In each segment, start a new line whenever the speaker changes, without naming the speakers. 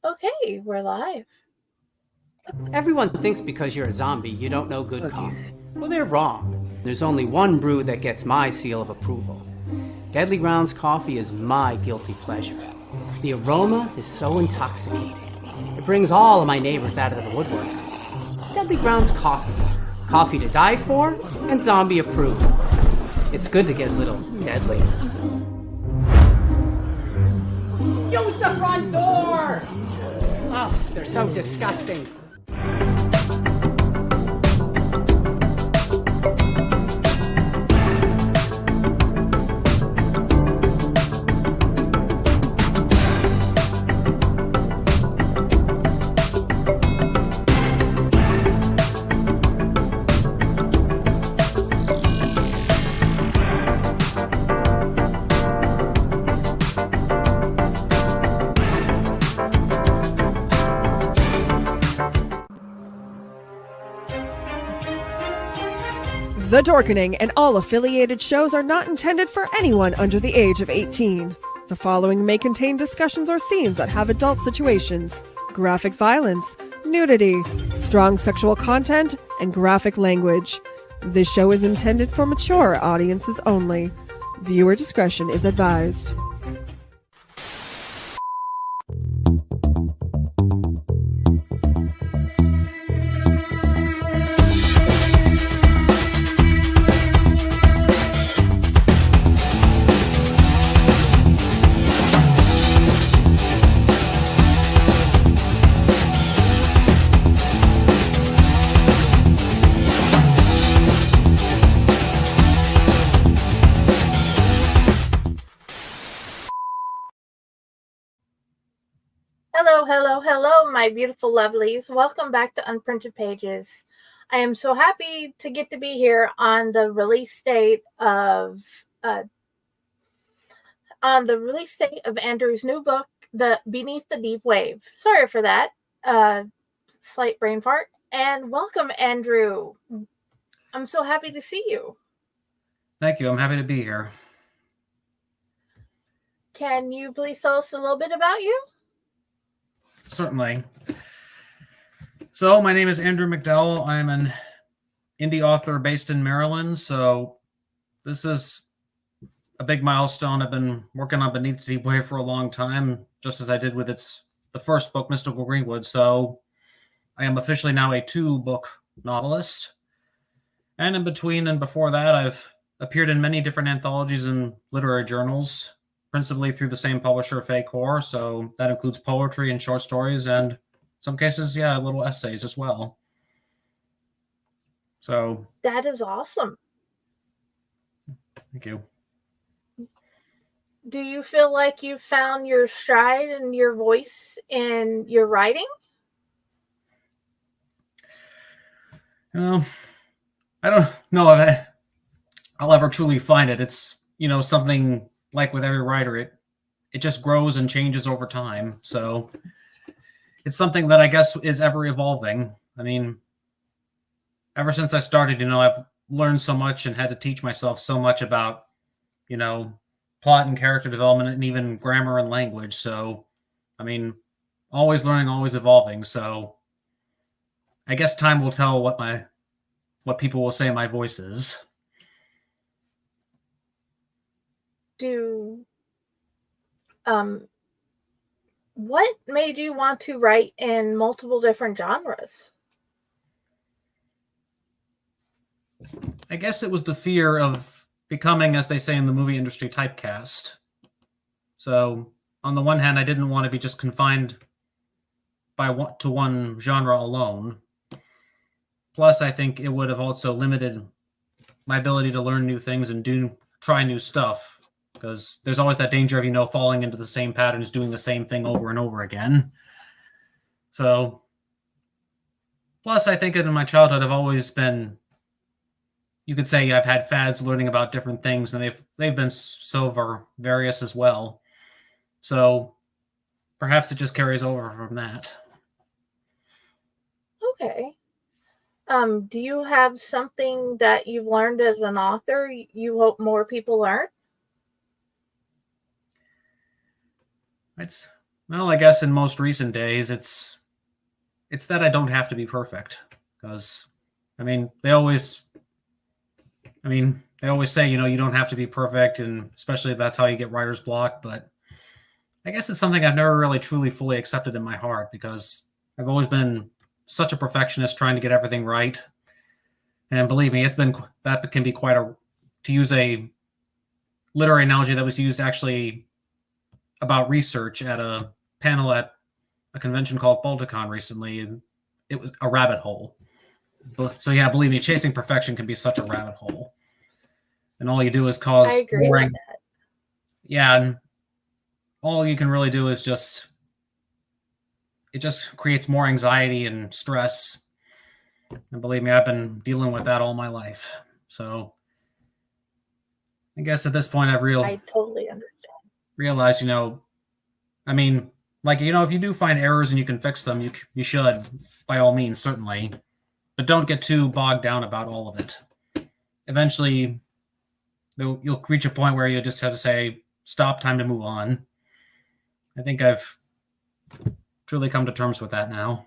Okay, we're live.
Everyone thinks because you're a zombie, you don't know good coffee. Well, they're wrong. There's only one brew that gets my seal of approval. Deadly Grounds coffee is my guilty pleasure. The aroma is so intoxicating. It brings all of my neighbors out of the woodwork. Deadly Grounds coffee. Coffee to die for and zombie approved. It's good to get a little deadly. Use the front door! Oh, they're so disgusting.
The Dorkening and all affiliated shows are not intended for anyone under the age of 18. The following may contain discussions or scenes that have adult situations, graphic violence, nudity, strong sexual content, and graphic language. This show is intended for mature audiences only. Viewer discretion is advised.
Hello, my beautiful lovelies. Welcome back to Unprinted Pages. I am so happy to get to be here on the release date of Andrew's new book, The Beneath the Deep Wave. Sorry for that. Slight brain fart. And welcome, Andrew. I'm so happy to see you.
Thank you. I'm happy to be here.
Can you please tell us a little bit about you?
Certainly. So my name is Andrew McDowell. I'm an indie author based in Maryland. So this is a big milestone. I've been working on Beneath the Deep Wave for a long time, just as I did with the first book, Mystical Greenwood. So I am officially now a 2-book novelist. And in between and before that, I've appeared in many different anthologies and literary journals, principally through the same publisher, Faycor. So that includes poetry and short stories, and in some cases, little essays as well. So
that is awesome.
Thank you.
Do you feel like you found your stride and your voice in your writing?
I don't know if I'll ever truly find it. It's, something like with every writer, it just grows and changes over time. So it's something that I guess is ever evolving. I mean, ever since I started, I've learned so much and had to teach myself so much about, plot and character development and even grammar and language. So, I mean, always learning, always evolving. So I guess time will tell what people will say my voice is.
What made you want to write in multiple different genres?
I guess it was the fear of becoming, as they say in the movie industry, typecast. So on the one hand, I didn't want to be just confined to one genre alone. Plus, I think it would have also limited my ability to learn new things and try new stuff, because there's always that danger of, falling into the same patterns, doing the same thing over and over again. So, plus, I think in my childhood, I've always been, you could say I've had fads learning about different things, and they've been so various as well. So perhaps it just carries over from that.
Okay. Do you have something that you've learned as an author you hope more people learn?
Well, I guess in most recent days, it's that I don't have to be perfect, because, they always say, you don't have to be perfect, and especially if that's how you get writer's block. But I guess it's something I've never really truly fully accepted in my heart, because I've always been such a perfectionist trying to get everything right. And believe me, that can be quite to use a literary analogy that was used actually about research at a panel at a convention called Balticon recently, and it was a rabbit hole. So yeah, believe me, chasing perfection can be such a rabbit hole, and all you do is cause
I agree
boring.
with that.
Yeah, and all you can really do is it just creates more anxiety and stress. And believe me, I've been dealing with that all my life. So I guess at this point,
I totally understand.
realized, if you do find errors and you can fix them, you should, by all means, certainly. But don't get too bogged down about all of it. Eventually, you'll reach a point where you just have to say, stop, time to move on. I think I've truly come to terms with that now.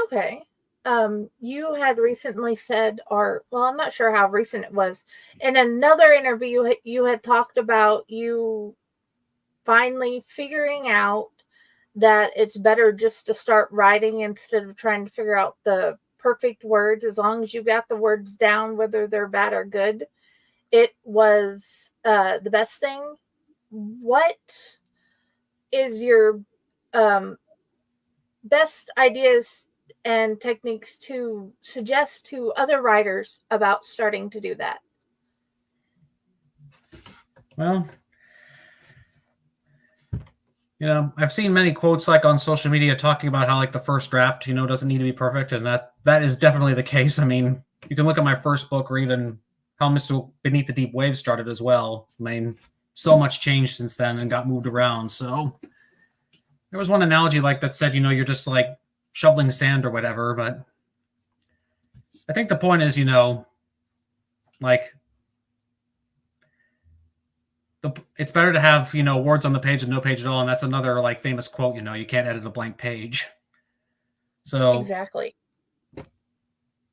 Okay. You had recently said, I'm not sure how recent it was. In another interview, you had talked about you finally figuring out that it's better just to start writing instead of trying to figure out the perfect words. As long as you got the words down, whether they're bad or good, it was the best thing. What is your best ideas and techniques to suggest to other writers about starting to do that?
Well, I've seen many quotes like on social media talking about how like the first draft, doesn't need to be perfect. And that is definitely the case. I mean, you can look at my first book, or even how Mr. Beneath the Deep Waves started as well. I mean, so much changed since then and got moved around. So there was one analogy like that said, you're just like shoveling sand or whatever. But I think the point is, it's better to have, words on the page than no page at all. And that's another like famous quote, you can't edit a blank page. So
Exactly.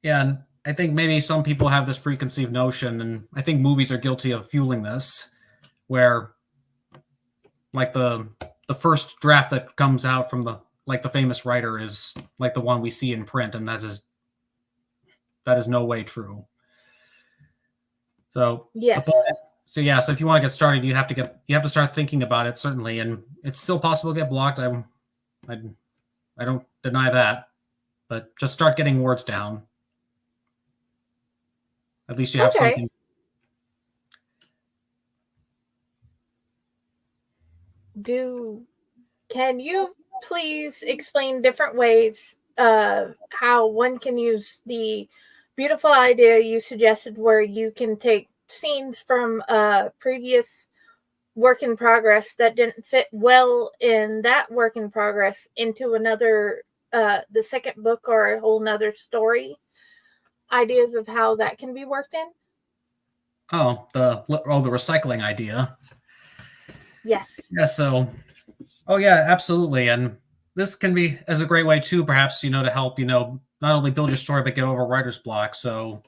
Yeah, and I think maybe some people have this preconceived notion, and I think movies are guilty of fueling this, where like the first draft that comes out from the famous writer is like the one we see in print, and that is no way true. So
yes.
So if you want to get started, you have to start thinking about it, certainly, and it's still possible to get blocked. I don't deny that, but just start getting words down. At least you have something.
Can you please explain different ways how one can use the beautiful idea you suggested, where you can take scenes from a previous work in progress that didn't fit well in that work in progress into another, the second book or a whole nother story? Ideas of how that can be worked in?
Oh, the recycling idea.
Yes.
Yeah. So, yeah, absolutely. And this can be as a great way too, perhaps, to help, not only build your story, but get over writer's block. So,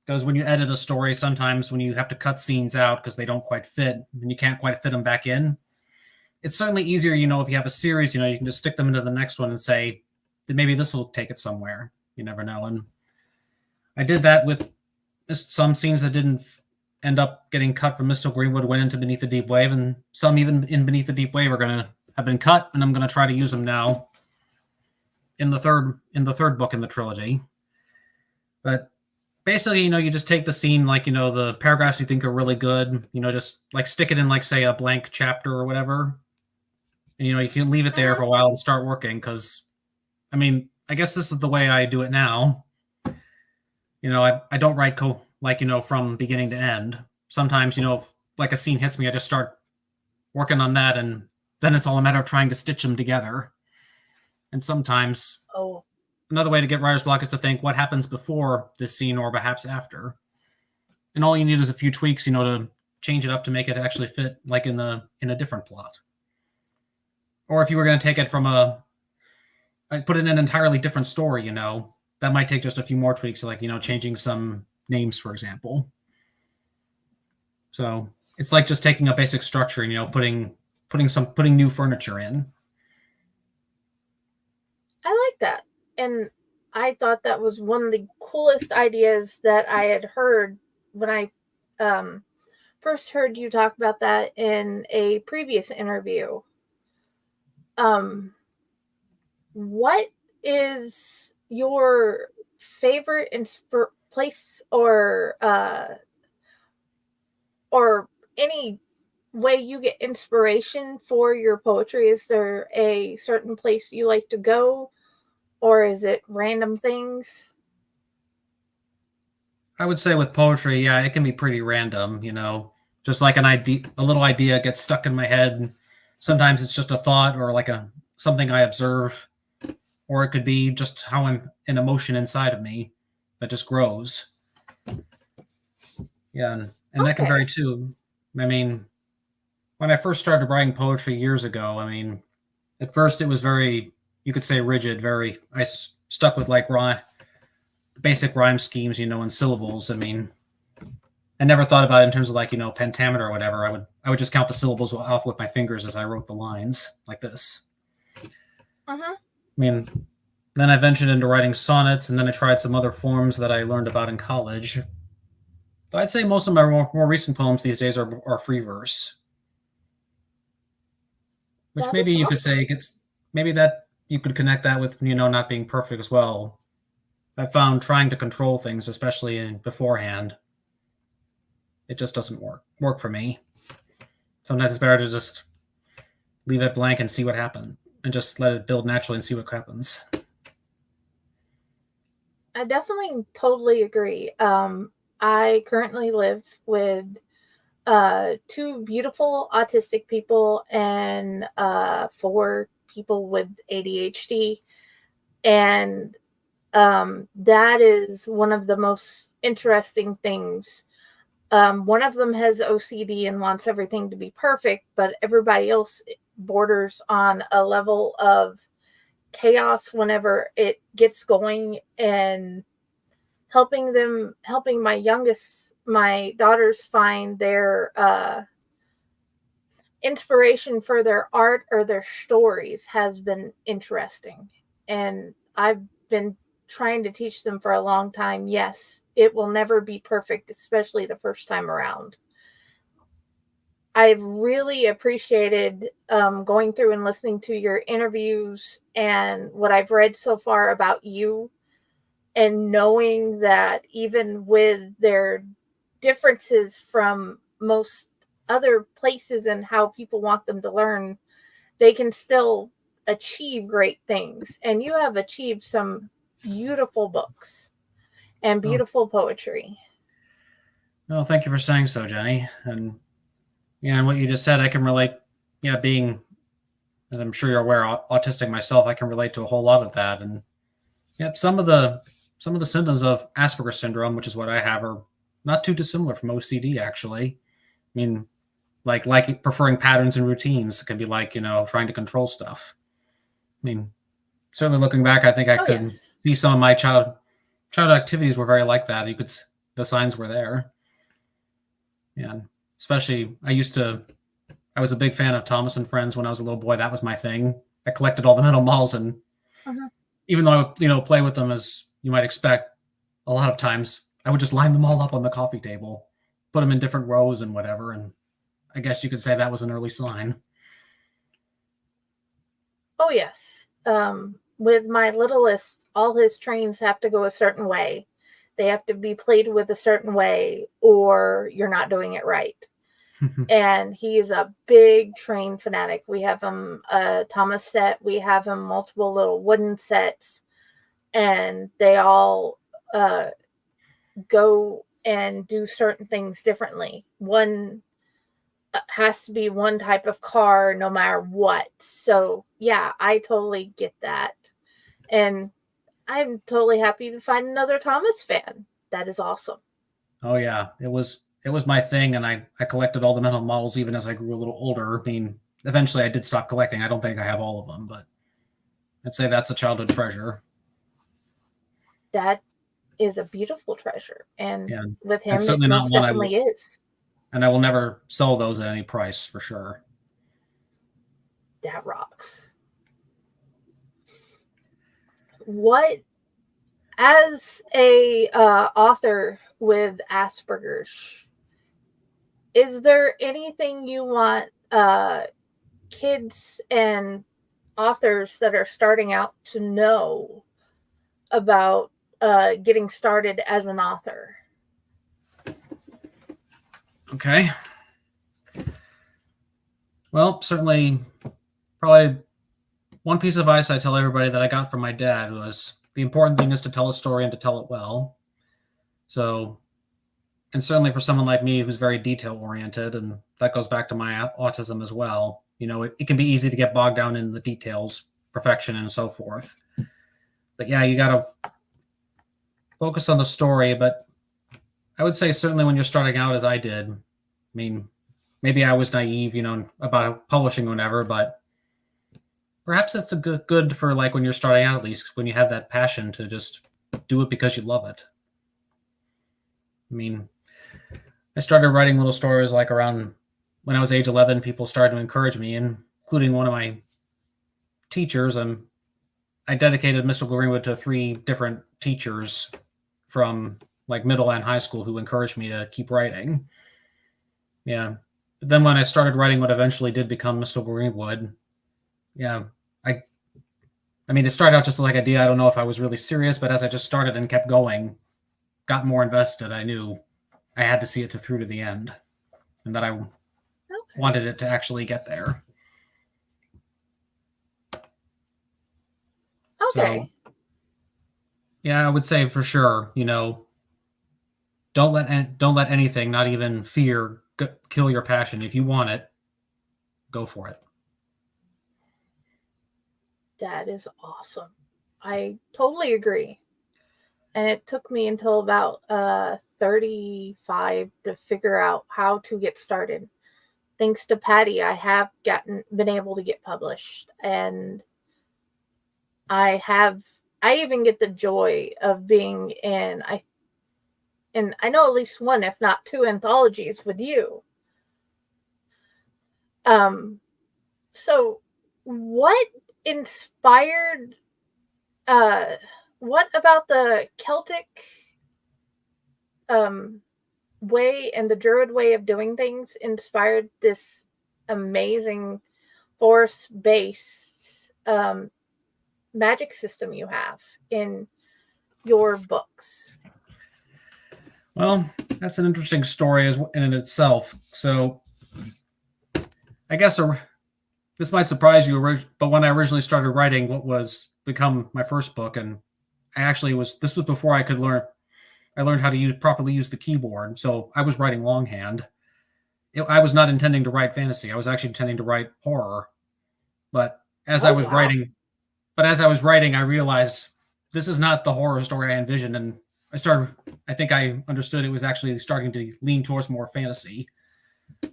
because when you edit a story, sometimes when you have to cut scenes out because they don't quite fit and you can't quite fit them back in, it's certainly easier, if you have a series, you can just stick them into the next one and say that maybe this will take it somewhere. You never know. And I did that with some scenes that didn't end up getting cut from Mr. Greenwood went into Beneath the Deep Wave, and some even in Beneath the Deep Wave are going to have been cut, and I'm going to try to use them now in the third book in the trilogy. But basically, you just take the scene, the paragraphs you think are really good, just stick it in, say, a blank chapter or whatever. And, you can leave it there for a while and start working, because, I guess this is the way I do it now. I don't write from beginning to end. Sometimes, if a scene hits me, I just start working on that, and then it's all a matter of trying to stitch them together. And sometimes another way to get writer's block is to think what happens before this scene or perhaps after. And all you need is a few tweaks, to change it up to make it actually fit in a different plot. or if you were going to take it from put it in an entirely different story, that might take just a few more tweaks, like, changing some names, for example. So it's like just taking a basic structure and, putting new furniture in.
I like that. And I thought that was one of the coolest ideas that I had heard when I first heard you talk about that in a previous interview. What is your favorite place or any way you get inspiration for your poetry? Is there a certain place you like to go, or is it random things?
I would say with poetry, yeah, it can be pretty random, just like a little idea gets stuck in my head. Sometimes it's just a thought or like something I observe, or it could be just how an emotion inside of me that just grows. Yeah, and that can vary too. I mean, when I first started writing poetry years ago, at first it was very, you could say, rigid. I stuck with like basic rhyme schemes, and syllables. I never thought about it in terms of like, pentameter or whatever. I would just count the syllables off with my fingers as I wrote the lines like this.
Uh-huh.
Then I ventured into writing sonnets, and then I tried some other forms that I learned about in college. But I'd say most of my more recent poems these days are free verse. Which
That
maybe
is
you
awesome.
could say maybe that you could connect that with, not being perfect as well. I found trying to control things, especially beforehand, it just doesn't work for me. Sometimes it's better to just leave it blank and see what happens, and just let it build naturally and see what happens.
I definitely totally agree. I currently live with 2 beautiful autistic people and 4 people with ADHD. And that is one of the most interesting things. One of them has OCD and wants everything to be perfect, but everybody else borders on a level of chaos whenever it gets going. And helping my daughters find their inspiration for their art or their stories has been interesting. And I've been trying to teach them for a long time. Yes, it will never be perfect, especially the first time around. I've really appreciated going through and listening to your interviews and what I've read so far about you, and knowing that even with their differences from most other places and how people want them to learn, they can still achieve great things. And you have achieved some beautiful books and beautiful poetry.
Well, thank you for saying so, Jenny. And yeah, and what you just said, I can relate. Yeah, being, as I'm sure you're aware, autistic myself, I can relate to a whole lot of that. And yeah, some of the symptoms of Asperger syndrome, which is what I have, are not too dissimilar from OCD, actually. Like preferring patterns and routines. It can be like, trying to control stuff. Certainly looking back, I think I could see some of my child activities were very like that. The signs were there. Yeah, especially I was a big fan of Thomas and Friends when I was a little boy. That was my thing. I collected all the metal malls, and even though I would, play with them as you might expect, a lot of times I would just line them all up on the coffee table, put them in different rows and whatever. And I guess you could say that was an early sign.
Oh, yes. With my littlest, all his trains have to go a certain way. They have to be played with a certain way, or you're not doing it right. And he is a big train fanatic. We have him a Thomas set. We have him multiple little wooden sets. And they all go and do certain things differently. One has to be one type of car no matter what. So, yeah, I totally get that. And I'm totally happy to find another Thomas fan. That is awesome.
Oh, yeah. It was my thing, and I collected all the metal models even as I grew a little older. eventually I did stop collecting. I don't think I have all of them, but I'd say that's a childhood treasure.
That is a beautiful treasure. And
Yeah.
with
And
him, it
certainly not
most
one
definitely is.
and I will never sell those at any price for sure.
That rocks. What, as a author with Asperger's, is there anything you want kids and authors that are starting out to know about getting started as an author?
Okay. Well, certainly, probably one piece of advice I tell everybody that I got from my dad was the important thing is to tell a story and to tell it well. So, and certainly for someone like me who's very detail oriented, and that goes back to my autism as well, you know, it can be easy to get bogged down in the details, perfection, and so forth. But yeah, you got to focus on the story. But I would say certainly when you're starting out, as I did, I mean, maybe I was naive, you know, about publishing or whatever, but perhaps that's a good for like when you're starting out, at least when you have that passion to just do it because you love it. I mean, I started writing little stories like around when I was age 11. People started to encourage me, including one of my teachers. I dedicated Mystical Greenwood to 3 different teachers from like middle and high school who encouraged me to keep writing. Yeah. But then when I started writing what eventually did become Mystical Greenwood, yeah, I mean, it started out just like an idea. I don't know if I was really serious, but as I just started and kept going, got more invested, I knew I had to see it through to the end, and that I wanted it to actually get there.
Okay.
So, yeah, I would say for sure, you know, don't let anything, not even fear, kill your passion. If you want it, go for it.
That is awesome. I totally agree. And it took me until about 35 to figure out how to get started. Thanks to Patty, I have been able to get published, and I even get the joy of being in I know at least one, if not 2 anthologies with you. So what inspired what about the Celtic way and the Druid way of doing things inspired this amazing force-based magic system you have in your books?
Well, that's an interesting story in itself. So I guess this might surprise you, but when I originally started writing what was become my first book, and this was before I learned how to properly use the keyboard. So I was writing longhand. I was not intending to write fantasy. I was actually intending to write horror. But as I was writing, I realized this is not the horror story I envisioned. And I think I understood it was actually starting to lean towards more fantasy.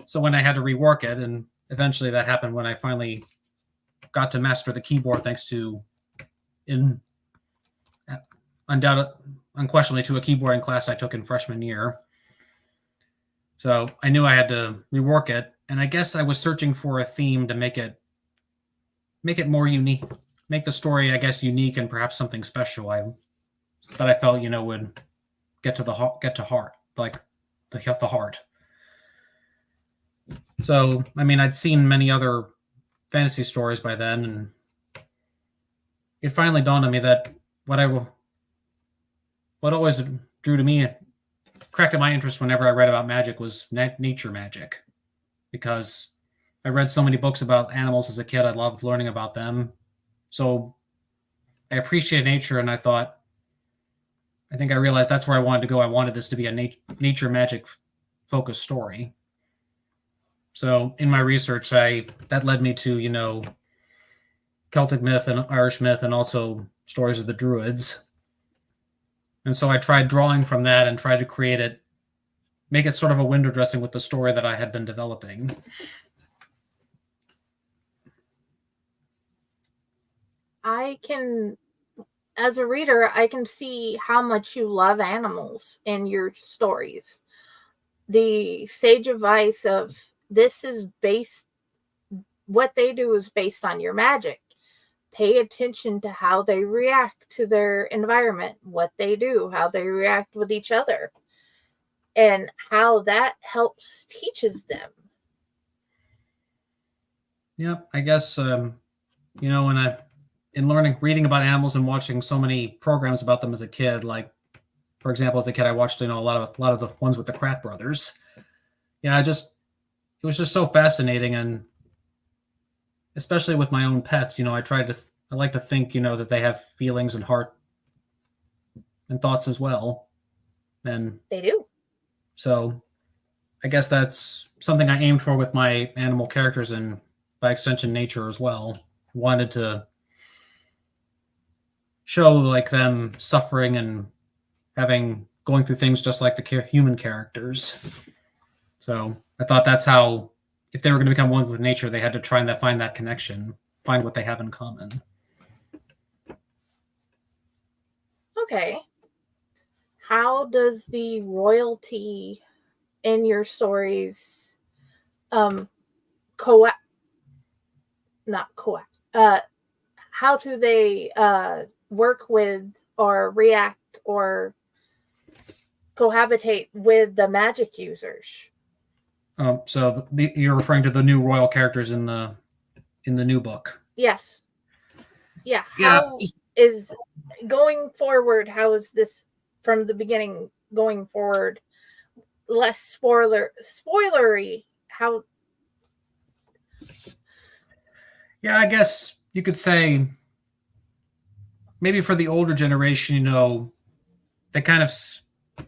So when I had to rework it, and eventually that happened when I finally got to master the keyboard, thanks to unquestionably to a keyboarding class I took in freshman year. So I knew I had to rework it, and I guess I was searching for a theme to make it more unique, make the story, I guess, unique and perhaps something special. That I felt, you know, would get to heart, like the heart. So I mean, I'd seen many other fantasy stories by then, and it finally dawned on me that what always drew to me, cracked at my interest whenever I read about magic, was nature magic, because I read so many books about animals as a kid. I loved learning about them. So I appreciate nature, and I think I realized that's where I wanted to go. I wanted this to be a nature magic focused story. So in my research, that led me to, you know, Celtic myth and Irish myth, and also stories of the Druids. And so I tried drawing from that and tried to make it sort of a window dressing with the story that I had been developing.
I can, as a reader, I can see how much you love animals in your stories. The sage advice of this is based, what they do is based on your magic. Pay attention to how they react to their environment, what they do, how they react with each other, and how that helps teaches them.
Yep, I guess in reading about animals and watching so many programs about them as a kid, like for example, as a kid, I watched a lot of the ones with the Krat brothers. Yeah, it was just so fascinating, and especially with my own pets, I like to think, that they have feelings and heart and thoughts as well, and
They do.
so I guess that's something I aimed for with my animal characters and by extension nature as well. Wanted to show like them suffering and going through things just like the human characters. So I thought that's how, if they were going to become one with nature, they had to try and find that connection, find what they have in common.
Okay. How does the royalty in your stories how do they work with or react or cohabitate with the magic users?
So you're referring to the new royal characters in the new book.
Yes. Yeah. How is going forward? How is this from the beginning going forward? Less spoilery. How?
Yeah, I guess you could say maybe for the older generation, they kind of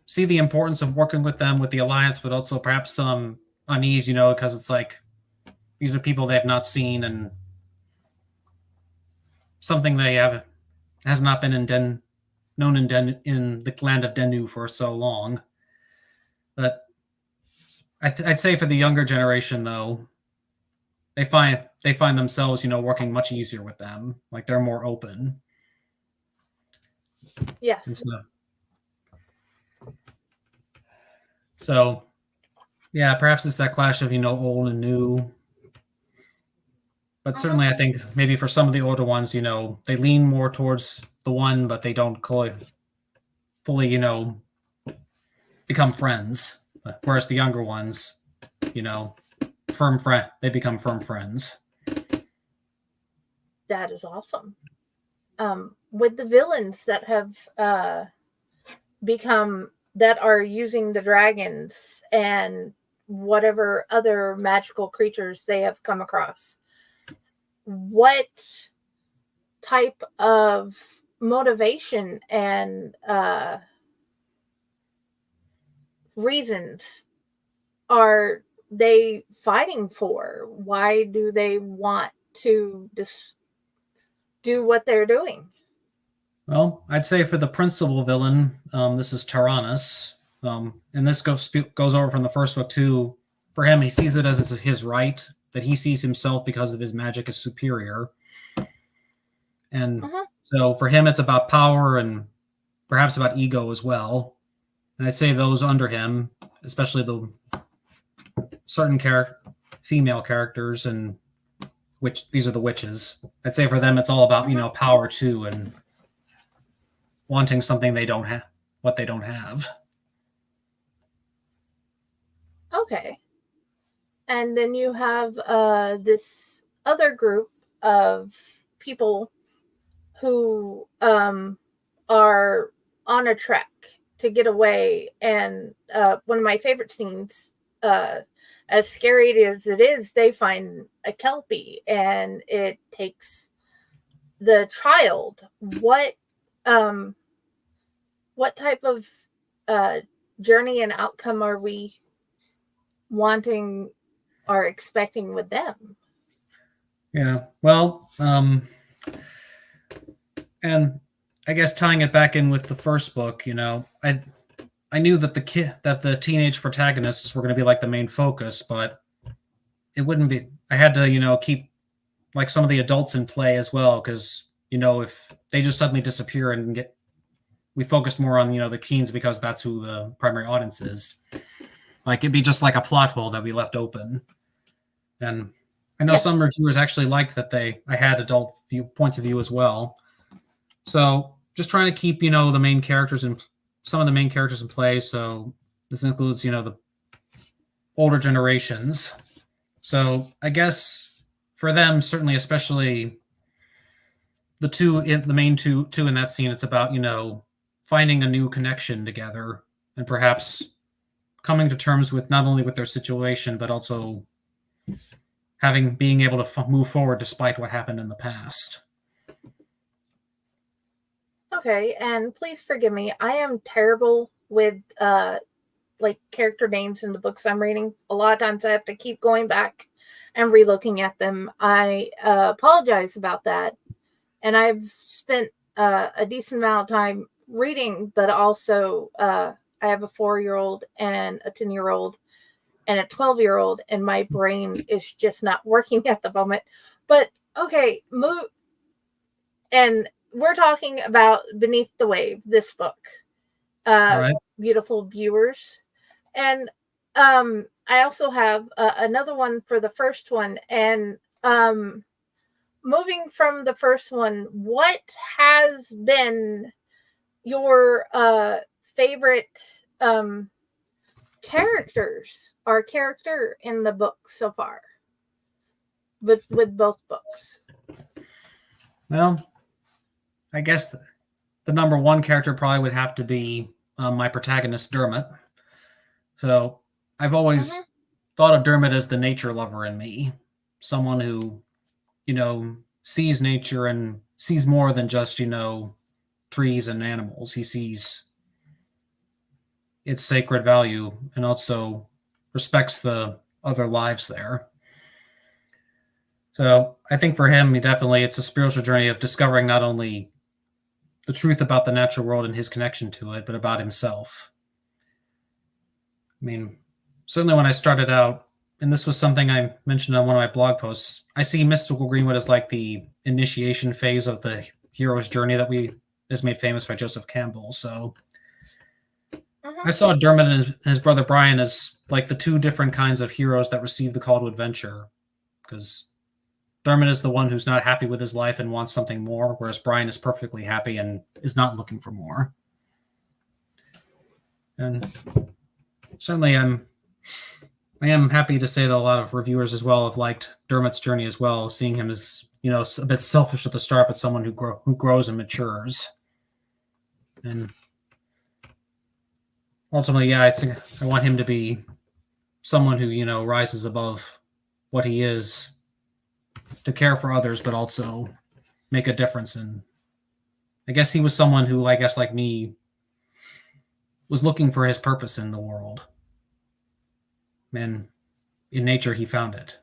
see the importance of working with them with the alliance, but also perhaps some unease, because it's like these are people they have not seen and something has not been known in the land of Denu for so long. But I'd say for the younger generation, though, they find themselves, working much easier with them. Like they're more open.
Yes.
So, yeah, perhaps it's that clash of old and new. But certainly, I think maybe for some of the older ones, they lean more towards the one, but they don't fully, become friends. Whereas the younger ones, they become firm friends.
That is awesome. With the villains that have that are using the dragons and whatever other magical creatures they have come across, what type of motivation and reasons are they fighting for? Why do they want to do what they're doing?
Well, I'd say for the principal villain, this is Tyrannus. And this goes over from the first book too. For him, he sees it as it's his right, that he sees himself because of his magic as superior. And so for him, it's about power and perhaps about ego as well. And I'd say those under him, especially the certain female characters, and these are the witches. I'd say for them, it's all about, power too, and wanting something they don't have, what they don't have.
Okay. And then you have this other group of people who are on a trek to get away. And one of my favorite scenes, as scary as it is, they find a Kelpie and it takes the child. What type of journey and outcome are we wanting or expecting with them?
Yeah, well, and I guess tying it back in with the first book, I knew that the teenage protagonists were going to be like the main focus, but it wouldn't be. I had to, keep like some of the adults in play as well, because if they just suddenly disappear and we focused more on, the teens because that's who the primary audience is. Like, it'd be just like a plot hole that we left open. And I know some reviewers actually liked that I had adult points of view as well. So just trying to keep, the main characters and some of the main characters in play. So this includes, the older generations. So I guess for them, certainly, especially the main two in that scene, it's about, finding a new connection together and perhaps coming to terms with not only with their situation, but also being able to move forward despite what happened in the past.
Okay, and please forgive me. I am terrible with character names in the books I'm reading. A lot of times I have to keep going back and re-looking at them. I apologize about that. And I've spent a decent amount of time reading, but also I have a 4-year-old and a 10-year-old and a 12-year-old, and my brain is just not working at the moment. But okay, and we're talking about Beneath the Wave, this book. Right. Beautiful viewers. And I also have another one for the first one. And moving from the first one, what has been your favorite characters or character in the book so far? With both books.
Well, I guess the number one character probably would have to be my protagonist, Dermot. So I've always thought of Dermot as the nature lover in me. Someone who, sees nature and sees more than just, trees and animals. He sees its sacred value and also respects the other lives there. So I think for him, it's a spiritual journey of discovering not only the truth about the natural world and his connection to it, but about himself. I mean, certainly when I started out, and this was something I mentioned on one of my blog posts, I see Mystical Greenwood as like the initiation phase of the hero's journey that is made famous by Joseph Campbell. So I saw Dermot and his brother Brian as like the two different kinds of heroes that receive the call to adventure, because Dermot is the one who's not happy with his life and wants something more, whereas Brian is perfectly happy and is not looking for more. And certainly I am happy to say that a lot of reviewers as well have liked Dermot's journey as well, seeing him as, a bit selfish at the start, but someone who grows and matures. And ultimately, I think I want him to be someone who, rises above what he is to care for others, but also make a difference. And I guess he was someone who, I guess like me, was looking for his purpose in the world. And in nature, he found it.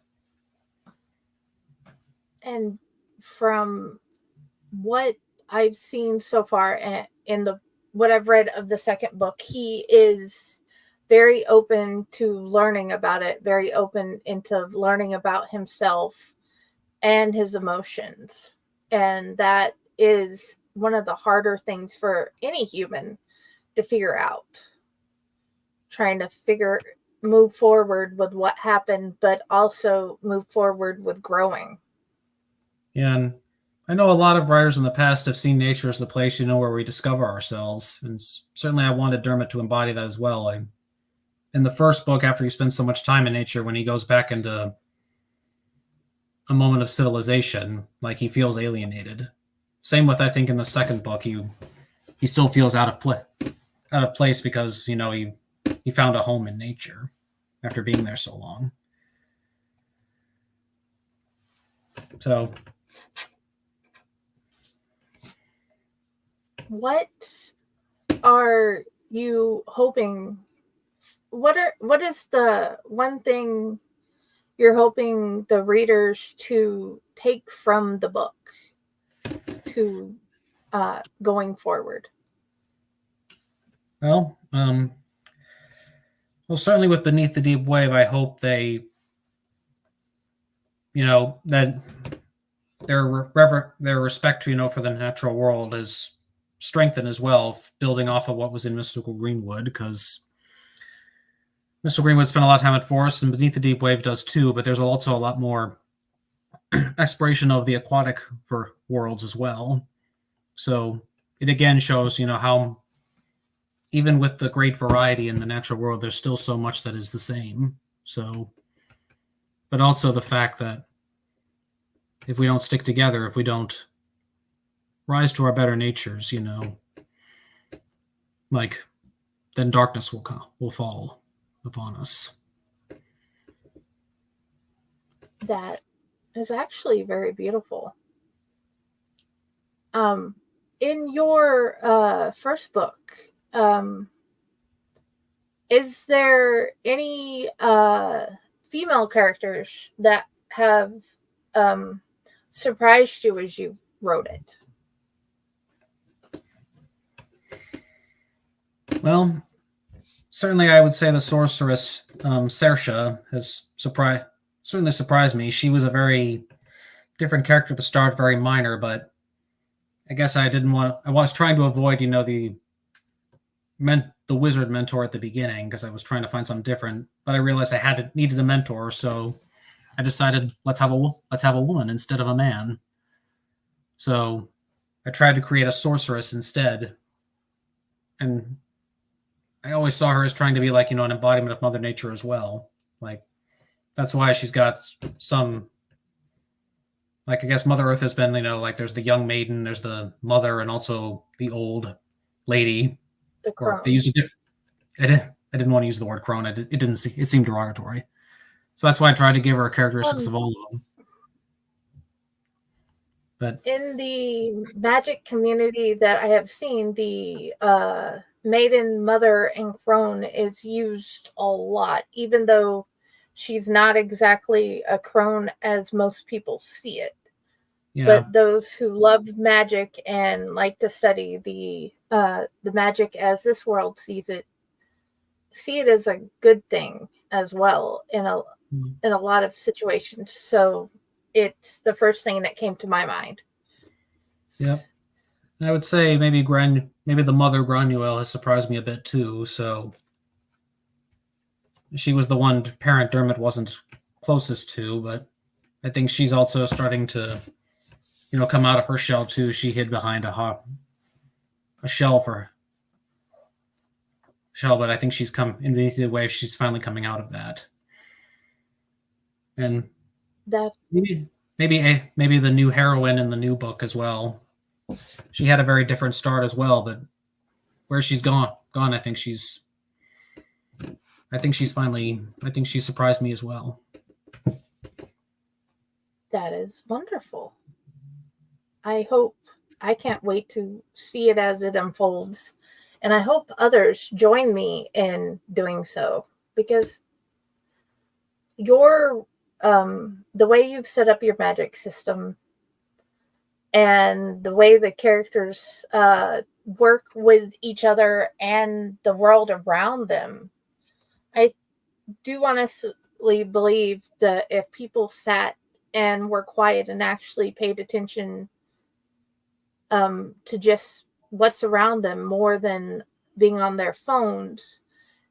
And from what I've seen so far in what I've read of the second book, he is very open to learning about it, very open into learning about himself and his emotions. And that is one of the harder things for any human to figure out. Trying to move forward with what happened, but also move forward with growing.
Yeah, and I know a lot of writers in the past have seen nature as the place, where we discover ourselves. And certainly I wanted Dermot to embody that as well. In the first book, after he spends so much time in nature, when he goes back into a moment of civilization, like he feels alienated. Same with, I think, in the second book, he still feels out of place because, he found a home in nature after being there so long. So,
what are you hoping? What is the one thing you're hoping the readers to take from the book to going forward?
Well, certainly with Beneath the Deep Wave, I hope they, that their respect, for the natural world is strengthened as well, building off of what was in Mystical Greenwood, because Mystical Greenwood spent a lot of time at forest, and Beneath the Deep Wave does too, but there's also a lot more exploration of the aquatic worlds as well. So it again shows, how even with the great variety in the natural world, there's still so much that is the same. So, but also the fact that if we don't stick together, if we don't rise to our better natures, then darkness will fall upon us.
That is actually very beautiful. In your first book, is there any female characters that have surprised you as you wrote it?
Well, certainly I would say the sorceress Saoirse has certainly surprised me. She was a very different character at the start, very minor, but I guess I was trying to avoid, the wizard mentor at the beginning, because I was trying to find something different, but I realized I needed a mentor, so I decided let's have a woman instead of a man. So I tried to create a sorceress instead, and I always saw her as trying to be like, an embodiment of Mother Nature as well. Like, that's why she's got some, like, I guess Mother Earth has been, there's the young maiden, there's the mother, and also the old lady.
The crone.
They use a different. I didn't want to use the word crone. It seemed derogatory. So that's why I tried to give her characteristics of all of them. But
in the magic community that I have seen, the maiden, mother, and crone is used a lot, even though she's not exactly a crone as most people see it. Yeah. But those who love magic and like to study the magic as this world sees it, see it as a good thing as well in a lot of situations. So it's the first thing that came to my mind.
Yep. I would say maybe the mother Granuel has surprised me a bit too. So she was the one parent Dermot wasn't closest to, but I think she's also starting to, come out of her shell too. She hid behind a shell, but I think she's come in Beneath the Wave. She's finally coming out of that. And
that
maybe the new heroine in the new book as well. She had a very different start as well, but where she's gone, I think she's surprised me as well.
That is wonderful. I can't wait to see it as it unfolds. And I hope others join me in doing so, because the way you've set up your magic system and the way the characters work with each other and the world around them, I do honestly believe that if people sat and were quiet and actually paid attention to just what's around them more than being on their phones,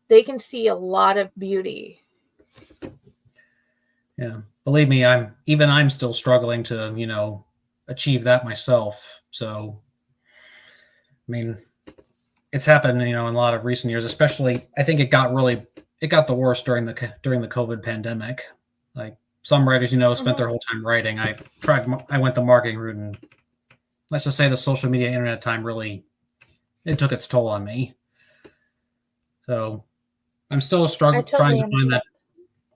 they can see a lot of beauty.
Yeah, believe me, I'm still struggling to, achieve that myself. So, I mean, it's happened, in a lot of recent years, especially I think it got the worst during the COVID pandemic. Like, some writers, spent their whole time writing. I went the marketing route, and let's just say the social media internet time it took its toll on me. So I'm still trying to find that.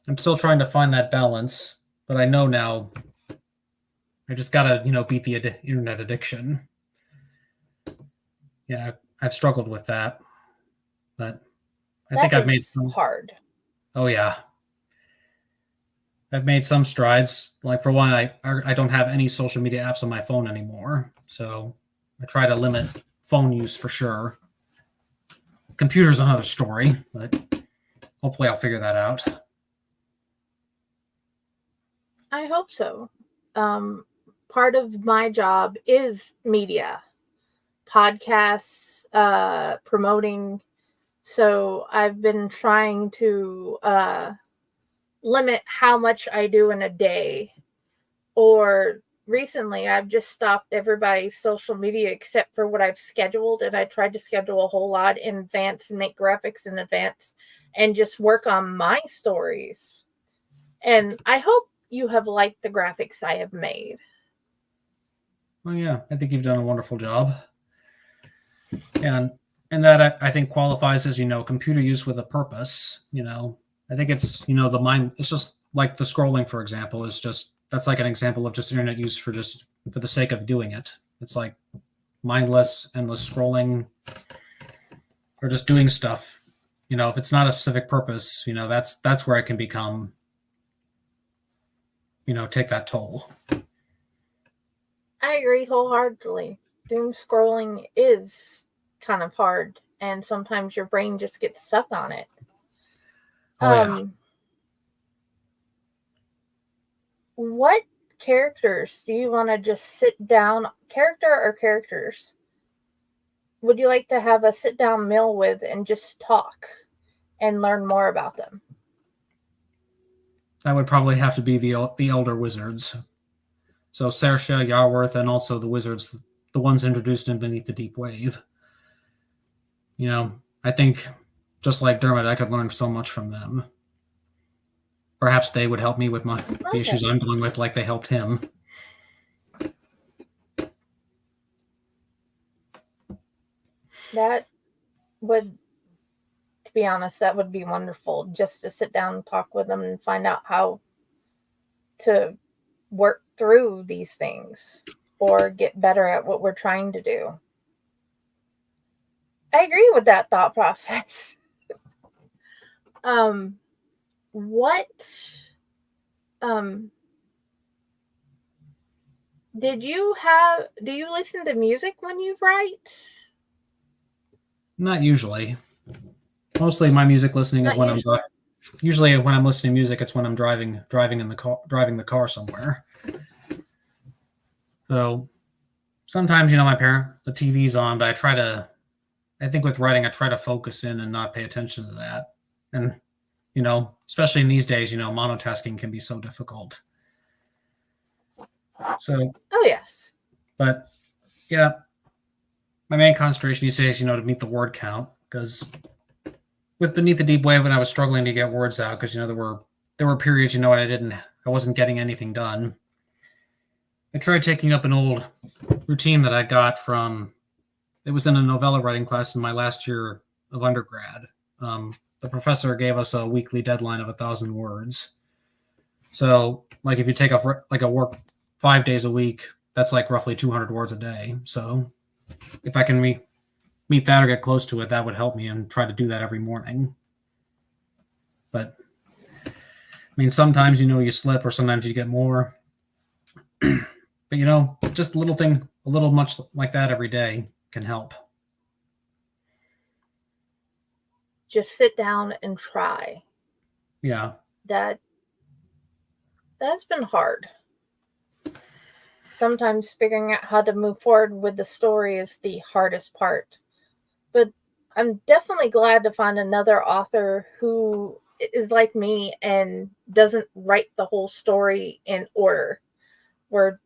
I'm still trying to find that balance, but I know now I just gotta, beat the internet addiction. Yeah, I've struggled with that, but I think I've made some
hard.
Oh yeah, I've made some strides. Like, for one, I don't have any social media apps on my phone anymore, so I try to limit phone use for sure. Computer's another story, but hopefully I'll figure that out.
I hope so. part of my job is media, podcasts, promoting. So I've been trying to limit how much I do in a day. Or recently, I've just stopped everybody's social media except for what I've scheduled. And I tried to schedule a whole lot in advance and make graphics in advance and just work on my stories. And I hope you have liked the graphics I have made.
Well, yeah, I think you've done a wonderful job. And that I think qualifies as, computer use with a purpose. I think it's, the mind, it's just like the scrolling, for example, that's like an example of just internet use for the sake of doing it. It's like mindless, endless scrolling or just doing stuff. If it's not a specific purpose, that's where it can become, take that toll.
I agree wholeheartedly. Doom scrolling is kind of hard, and sometimes your brain just gets stuck on it.
Yeah.
What characters do you want to just sit down, character or characters, would you like to have a sit down meal with and just talk and learn more about them?
That would probably have to be the Elder Wizards. So Saoirse, Yarworth, and also the wizards, the ones introduced in Beneath the Deep Wave. I think just like Dermot, I could learn so much from them. Perhaps they would help me with the issues I'm dealing with, like they helped him.
That would, to be honest, that would be wonderful, just to sit down and talk with them and find out how to work through these things or get better at what we're trying to do. I agree with that thought process. Do you listen to music when you write?
Not usually. Mostly my music listening is when I'm driving. Usually when I'm listening to music, it's when I'm driving the car somewhere. So sometimes, the TV's on, but I think with writing, I try to focus in and not pay attention to that. And, especially in these days, monotasking can be so difficult. So,
oh yes.
But yeah, my main concentration these days, to meet the word count, because with Beneath the Deep Wave, when I was struggling to get words out, because, there were periods, when I wasn't getting anything done. I tried taking up an old routine that I got it was in a novella writing class in my last year of undergrad. The professor gave us a weekly deadline of 1,000 words. So, like, if you take off like a work 5 days a week, that's like roughly 200 words a day. So, if I can meet that or get close to it, that would help me, and try to do that every morning. But sometimes you slip, or sometimes you get more. But just a little much like that every day can help.
Just sit down and try.
Yeah.
That's been hard. Sometimes figuring out how to move forward with the story is the hardest part. But I'm definitely glad to find another author who is like me and doesn't write the whole story in order, where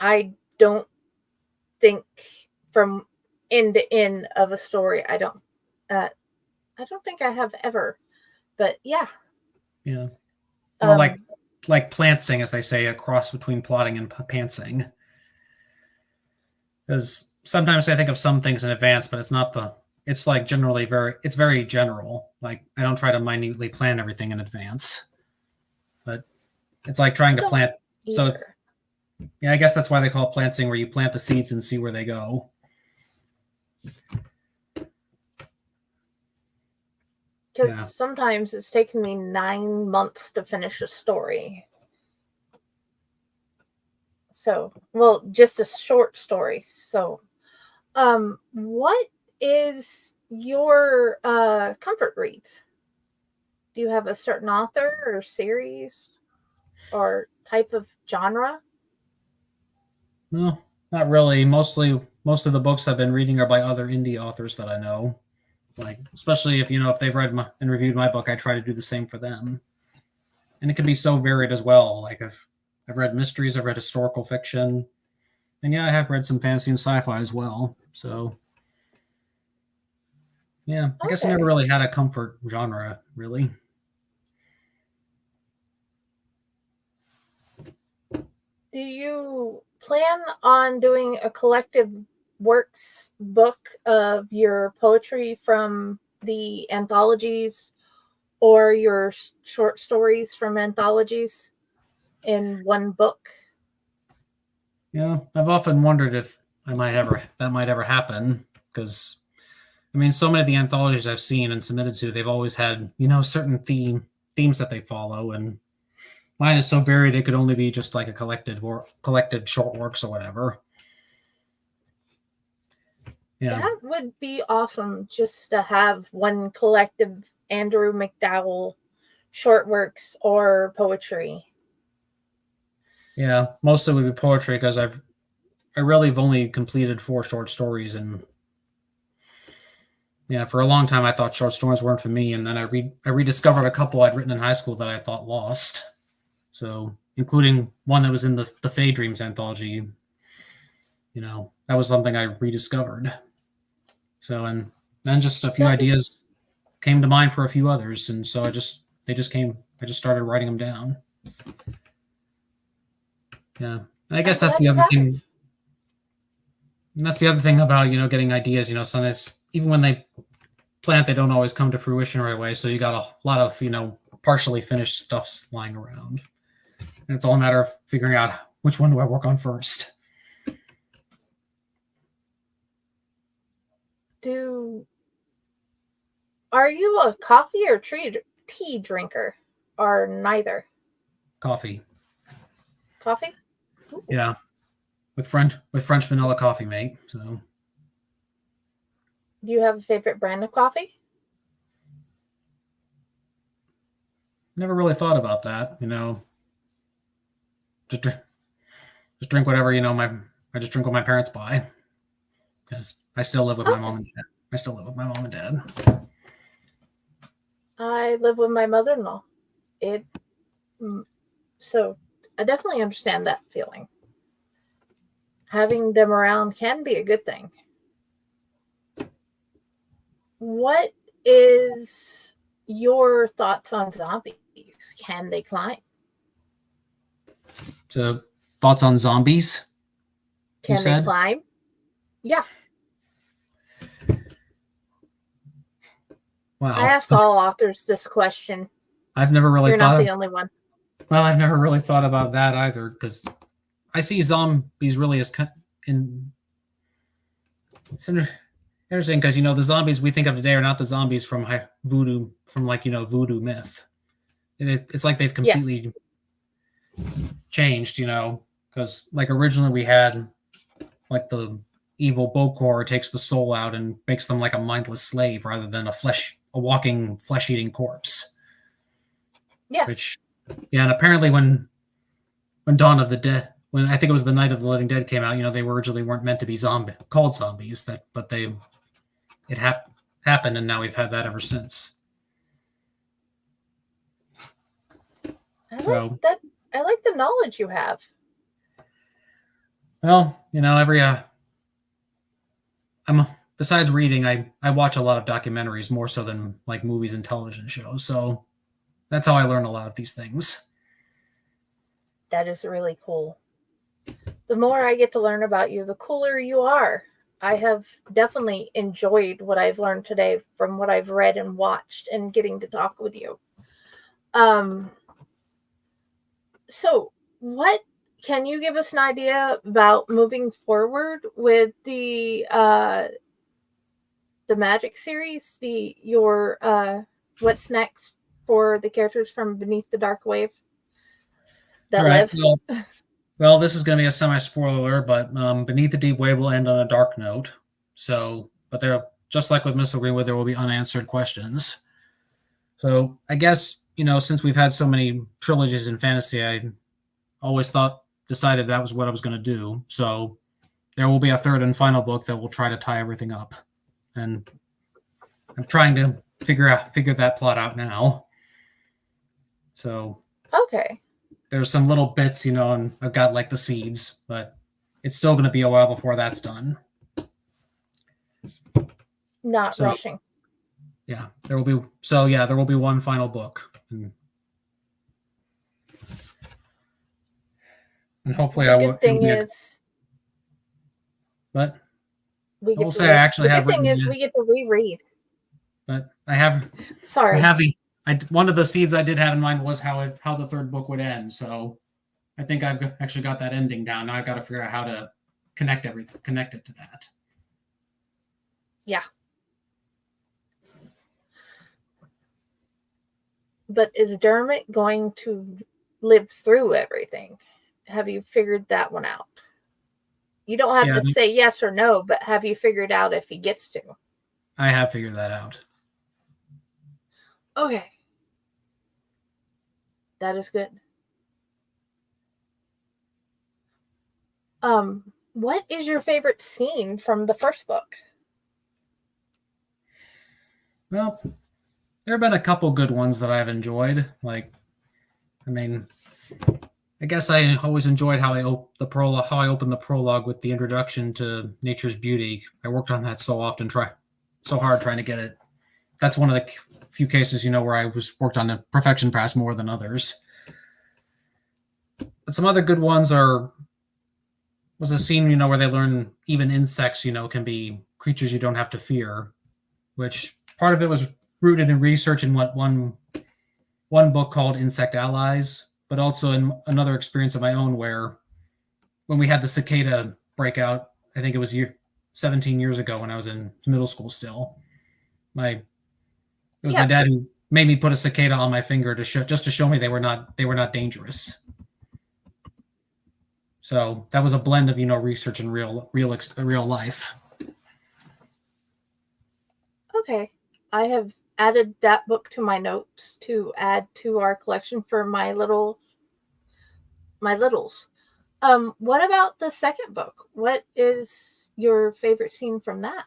I don't think from end to end of a story. I don't think I have ever, but yeah.
Yeah. Well, like plantsing, as they say, a cross between plotting and pantsing. Because sometimes I think of some things in advance, but it's like generally it's very general. Like, I don't try to minutely plan everything in advance, but it's like trying to plant.
Either.
So I guess that's why they call it planting, where you plant the seeds and see where they go.
Because sometimes it's taken me 9 months to finish a story. So, well, just a short story. So, what is your comfort reads? Do you have a certain author or series or type of genre?
No, not really. Most of the books I've been reading are by other indie authors that I know. Like, especially if they've read and reviewed my book, I try to do the same for them. And it can be so varied as well. Like I've read mysteries, I've read historical fiction, and yeah, I have read some fantasy and sci-fi as well. So yeah, I guess I never
Okay.
really had a comfort genre, really.
Do you plan on doing a collective works book of your poetry from the anthologies or your short stories from anthologies in one book?
Yeah, I've often wondered if that might ever happen, because I mean, so many of the anthologies I've seen and submitted to, they've always had, certain themes that they follow, and mine is so varied it could only be just like a collected short works or whatever. Yeah.
That would be awesome, just to have one collective Andrew McDowell short works or poetry.
Yeah, mostly would be poetry, because I really have only completed 4 short stories, and yeah, for a long time I thought short stories weren't for me, and then I rediscovered a couple I'd written in high school that I thought lost. So, including one that was in the Fey Dreams anthology, that was something I rediscovered. So, and then just a few
Nice.
ideas came to mind for a few others, and so I just started writing them down. Yeah, and I guess that's the other thing. And that's the other thing about getting ideas. Sometimes even when they plant, they don't always come to fruition right away. So you got a lot of partially finished stuff lying around, and it's all a matter of figuring out which one do I work on first.
Are you a coffee or tea drinker, or neither?
Coffee.
Coffee? Ooh.
Yeah, with French vanilla coffee, mate. So,
Do you have a favorite brand of coffee?
never really thought about that. Just drink whatever I just drink what my parents buy, because I still live with my mom and dad. I still live with my mom and dad.
I live with my mother-in-law. So I definitely understand that feeling. Having them around can be a good thing. What is your thoughts on zombies? Can they climb?
So, thoughts on zombies?
Can they climb? Yeah.
Wow.
I asked all authors this question.
I've never really
You're not the only one.
Well, I've never really thought about that either, because I see zombies really as it's interesting, because the zombies we think of today are not the zombies from voodoo, voodoo myth. It's like they've completely changed, because like originally we had like the evil Bokor takes the soul out and makes them like a mindless slave rather than a walking flesh-eating corpse.
Yes.
And apparently when Dawn of the Dead, when I think it was the Night of the Living Dead came out, they originally weren't meant to be called zombies, but it happened, and now we've had that ever since.
I like the knowledge you have.
Well, besides reading, I watch a lot of documentaries more so than like movies and television shows. So that's how I learn a lot of these things.
That is really cool. The more I get to learn about you, the cooler you are. I have definitely enjoyed what I've learned today from what I've read and watched and getting to talk with you. So can you give us an idea about moving forward with the Magic series, what's next for the characters from Beneath the Dark Wave that live?
Well, this is going to be a semi-spoiler, but Beneath the Deep Wave will end on a dark note. So, but there, just like with Mr. Greenwood, there will be unanswered questions. So I guess, since we've had so many trilogies in fantasy, I always thought decided that was what I was going to do. So there will be a third and final book that will try to tie everything up. And I'm trying to figure that plot out now. So
Okay.
there's some little bits, and I've got like the seeds, but it's still going to be a while before that's done.
Not rushing.
Yeah, there will be one final book. And hopefully
the good thing is
but
we get
will say I actually
the
have
good thing
written
is
it.
we get to reread.
But I have one of the seeds I did have in mind was how the third book would end. So I think I've actually got that ending down. Now I've got to figure out how to connect it to that.
Yeah. But is Dermot going to live through everything? Have you figured that one out? You don't have to say yes or no, but have you figured out if he gets to?
I have figured that out.
Okay. That is good. What is your favorite scene from the first book?
Well, there have been a couple good ones that I've enjoyed. I guess I always enjoyed how I opened the prologue with the introduction to nature's beauty. I worked on that so hard trying to get it. That's one of the few cases, where I worked on a perfection pass more than others. But some other good ones was a scene, where they learn even insects, can be creatures you don't have to fear, which part of it was rooted in research in what one book called Insect Allies, but also in another experience of my own where when we had the cicada breakout, I think it was 17 years ago when I was in middle school still. It was my dad who made me put a cicada on my finger to show me they were not dangerous. So that was a blend of research and real life.
Okay, I have added that book to my notes to add to our collection for my littles. What about the second book? What is your favorite scene from that?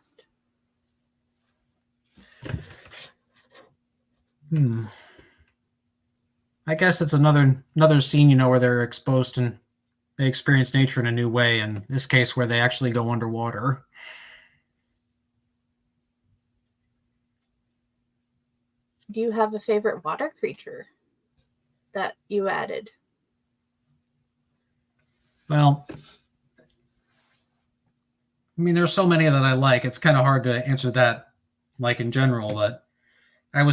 I guess it's another scene, where they're exposed and they experience nature in a new way. In this case, where they actually go underwater.
Do you have a favorite water creature that you added?
Well, there's so many that I like. It's kind of hard to answer that, in general, but I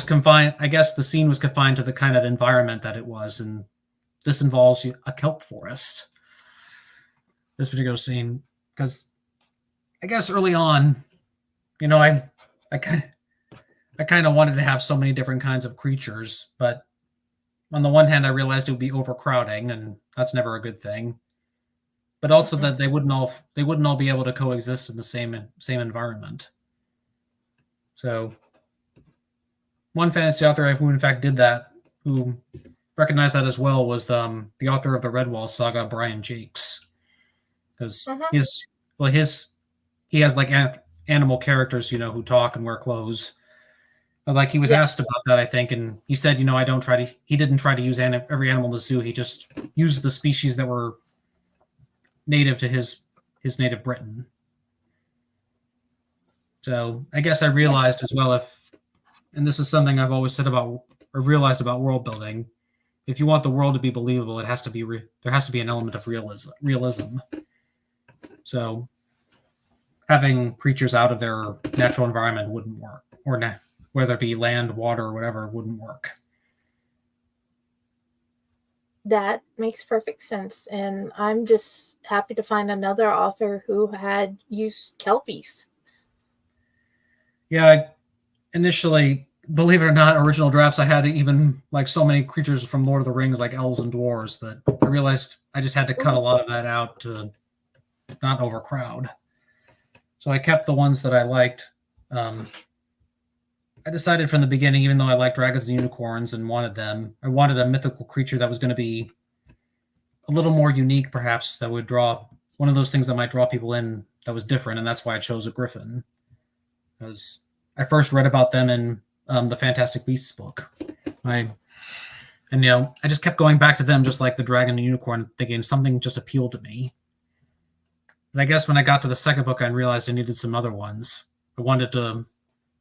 guess the scene was confined to the kind of environment that it was, and this involves a kelp forest. This particular scene, because I guess early on, I kind of wanted to have so many different kinds of creatures, but on the one hand, I realized it would be overcrowding, and that's never a good thing. But also that they wouldn't all be able to coexist in the same environment. So one fantasy author who in fact did that, who recognized that as well, was the author of the Redwall saga, Brian Jakes, because he has animal characters, who talk and wear clothes. He was asked about that, I think, and he said, he didn't try to use every animal in the zoo. He just used the species that were native to his native Britain. So I guess I realized as well, and this is something I've always said realized about world building, if you want the world to be believable, there has to be an element of realism. So having creatures out of their natural environment wouldn't work, or whether it be land, water, or whatever, wouldn't work.
That makes perfect sense. And I'm just happy to find another author who had used kelpies.
Yeah, initially, believe it or not, original drafts, I had even so many creatures from Lord of the Rings, like elves and dwarves, but I realized I just had to cut a lot of that out to not overcrowd. So I kept the ones that I liked. I decided from the beginning, even though I liked dragons and unicorns and wanted them, I wanted a mythical creature that was going to be a little more unique, perhaps, that would draw one of those things that might draw people in that was different, and that's why I chose a griffin. Because I first read about them in the Fantastic Beasts book. I just kept going back to them, just like the dragon and unicorn, thinking something just appealed to me. And I guess when I got to the second book, I realized I needed some other ones. I wanted to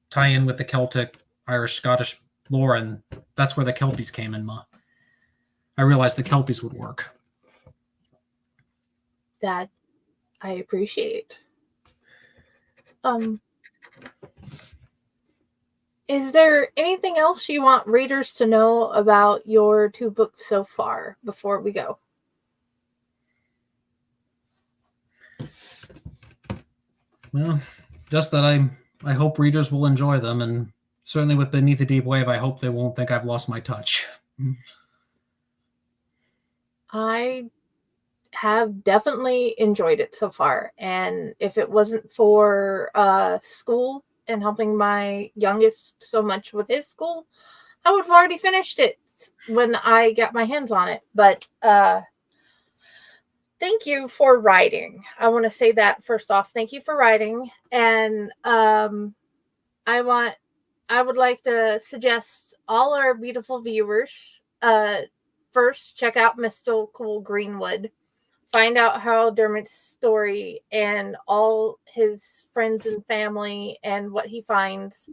tie in with the Celtic, Irish, Scottish lore, and that's where the Kelpies came in. I realized the Kelpies would work.
That I appreciate. Is there anything else you want readers to know about your 2 books so far before we go?
Well, just that I hope readers will enjoy them, and certainly with Beneath the Deep Wave, I hope they won't think I've lost my touch.
I have definitely enjoyed it so far, and if it wasn't for school and helping my youngest so much with his school, I would have already finished it when I got my hands on it. But thank you for writing. I want to say that first off. Thank you for writing, and I would like to suggest all our beautiful viewers first check out Mystical Greenwood. Find out how Dermot's story and all his friends and family and what he finds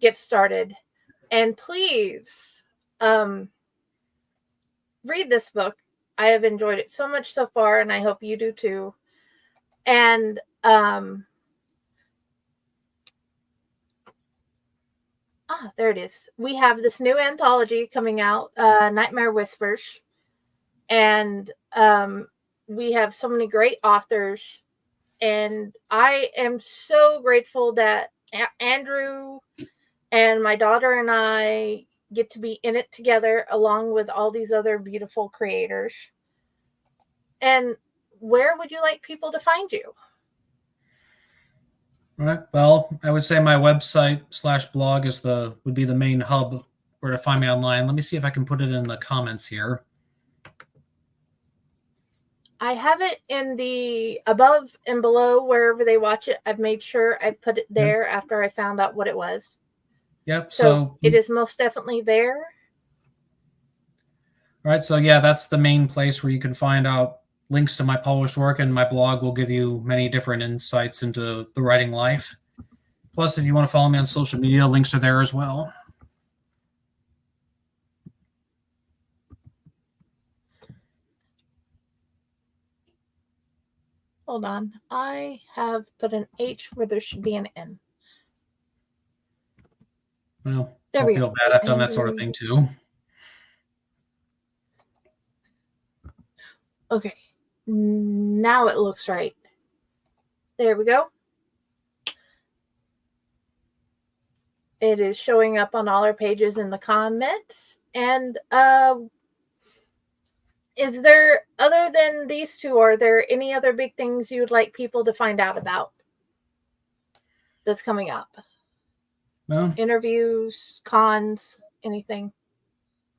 gets started. And please read this book. I have enjoyed it so much so far, and I hope you do too. And there it is. We have this new anthology coming out, Nightmare Whispers. And we have so many great authors. And I am so grateful that Andrew and my daughter and I get to be in it together along with all these other beautiful creators. And where would you like people to find you?
All right. Well, I would say my website /blog would be the main hub where to find me online. Let me see if I can put it in the comments here.
I have it in the above and below wherever they watch it. I've made sure I put it there after I found out what it was.
Yep.
So it is most definitely there.
All right. So yeah, that's the main place where you can find out links to my published work, and my blog will give you many different insights into the writing life. Plus, if you want to follow me on social media, links are there as well.
Hold on. I have put an H where there should be an N.
Well,
there
don't
we
feel
go.
bad. I've done that sort of thing too.
Okay. Now it looks right. There we go. It is showing up on all our pages in the comments. And is there, other than these two, are there any other big things you would like people to find out about that's coming up?
No.
Interviews, cons, anything?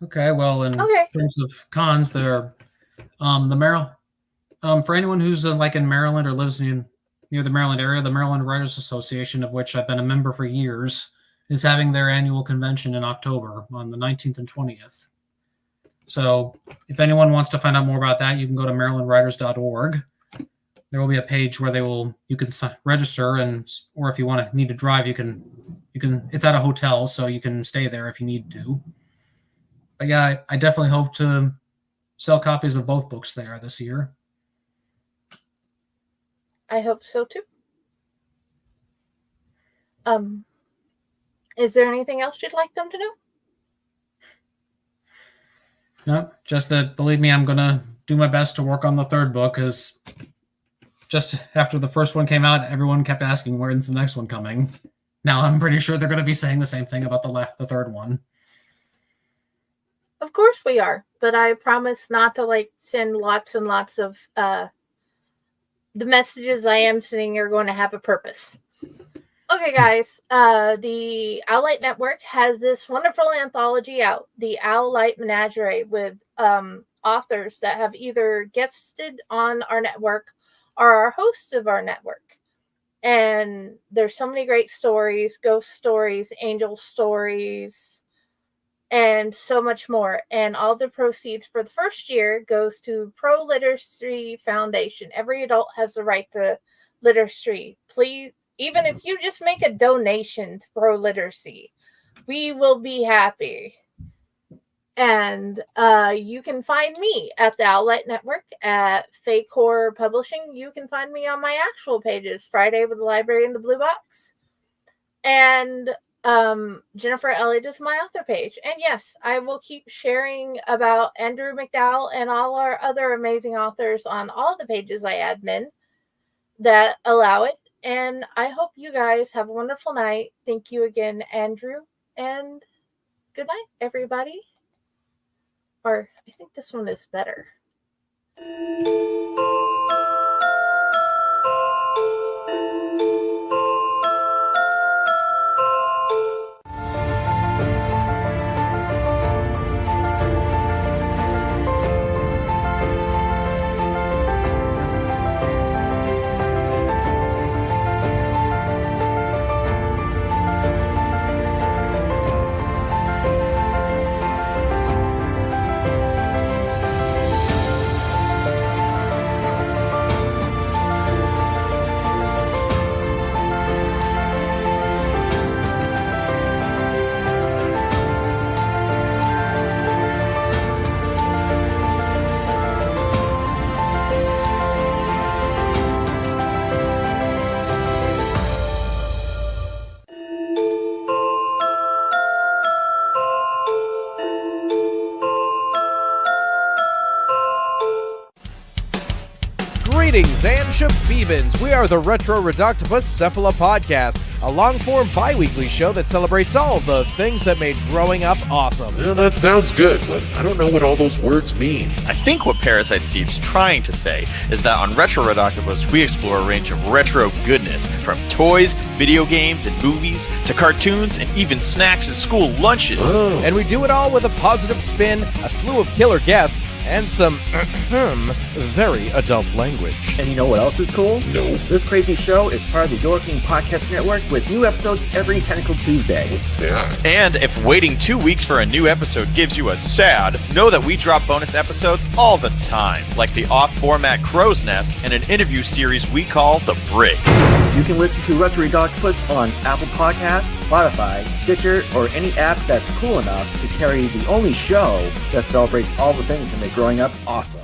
Okay. Well, in terms of cons, there the Maryland. For anyone who's like in Maryland or lives near the Maryland area, the Maryland Writers Association, of which I've been a member for years, is having their annual convention in October on the 19th and 20th. So if anyone wants to find out more about that, you can go to marylandwriters.org. There will be a page where you can register, or if you need to drive, you can. It's at a hotel, so you can stay there if you need to. But yeah, I definitely hope to sell copies of both books there this year.
I hope so too. Is there anything else you'd like them to know?
No, just that, believe me, I'm going to do my best to work on the third book, because just after the first one came out, everyone kept asking when's the next one coming. Now I'm pretty sure they're going to be saying the same thing about the third one.
Of course we are, but I promise not to send lots and lots of the messages I am sending are going to have a purpose. Okay, guys, the Owlite Network has this wonderful anthology out, the Owlite Menagerie, with all authors that have either guested on our network or are hosts of our network. And there's so many great stories, ghost stories, angel stories, and so much more. And all the proceeds for the first year goes to Pro Literacy Foundation. Every adult has the right to literacy. Please, even if you just make a donation to Pro Literacy, we will be happy. And you can find me at the Outlet Network at Fake Horror Publishing. You can find me on my actual pages, Friday with the Library in the Blue Box. And Jennifer Elliott is my author page. And yes, I will keep sharing about Andrew McDowell and all our other amazing authors on all the pages I admin that allow it. And I hope you guys have a wonderful night. Thank you again, Andrew. And good night, everybody. Or I think this one is better.
Greetings and shabibans. We are the Retro Reductibus Cephala Podcast, a long-form bi-weekly show that celebrates all the things that made growing up awesome.
Well, that sounds good, but I don't know what all those words mean.
I think what Parasite seems trying to say is that on Retro Redoctopus, we explore a range of retro goodness, from toys, video games, and movies, to cartoons, and even snacks and school lunches.
Oh.
And we do it all with a positive spin, a slew of killer guests, and some very adult language.
And you know what else is cool?
No.
This crazy show is part of the Your King Podcast Network with new episodes every Tentacle Tuesday.
What's that?
And if waiting 2 weeks for a new episode gives you a sad, know that we drop bonus episodes all the time, like the off-format Crow's Nest and an interview series we call The Brick.
You can listen to Retro Redoctopus on Apple Podcasts, Spotify, Stitcher, or any app that's cool enough to carry the only show that celebrates all the things that make growing up awesome.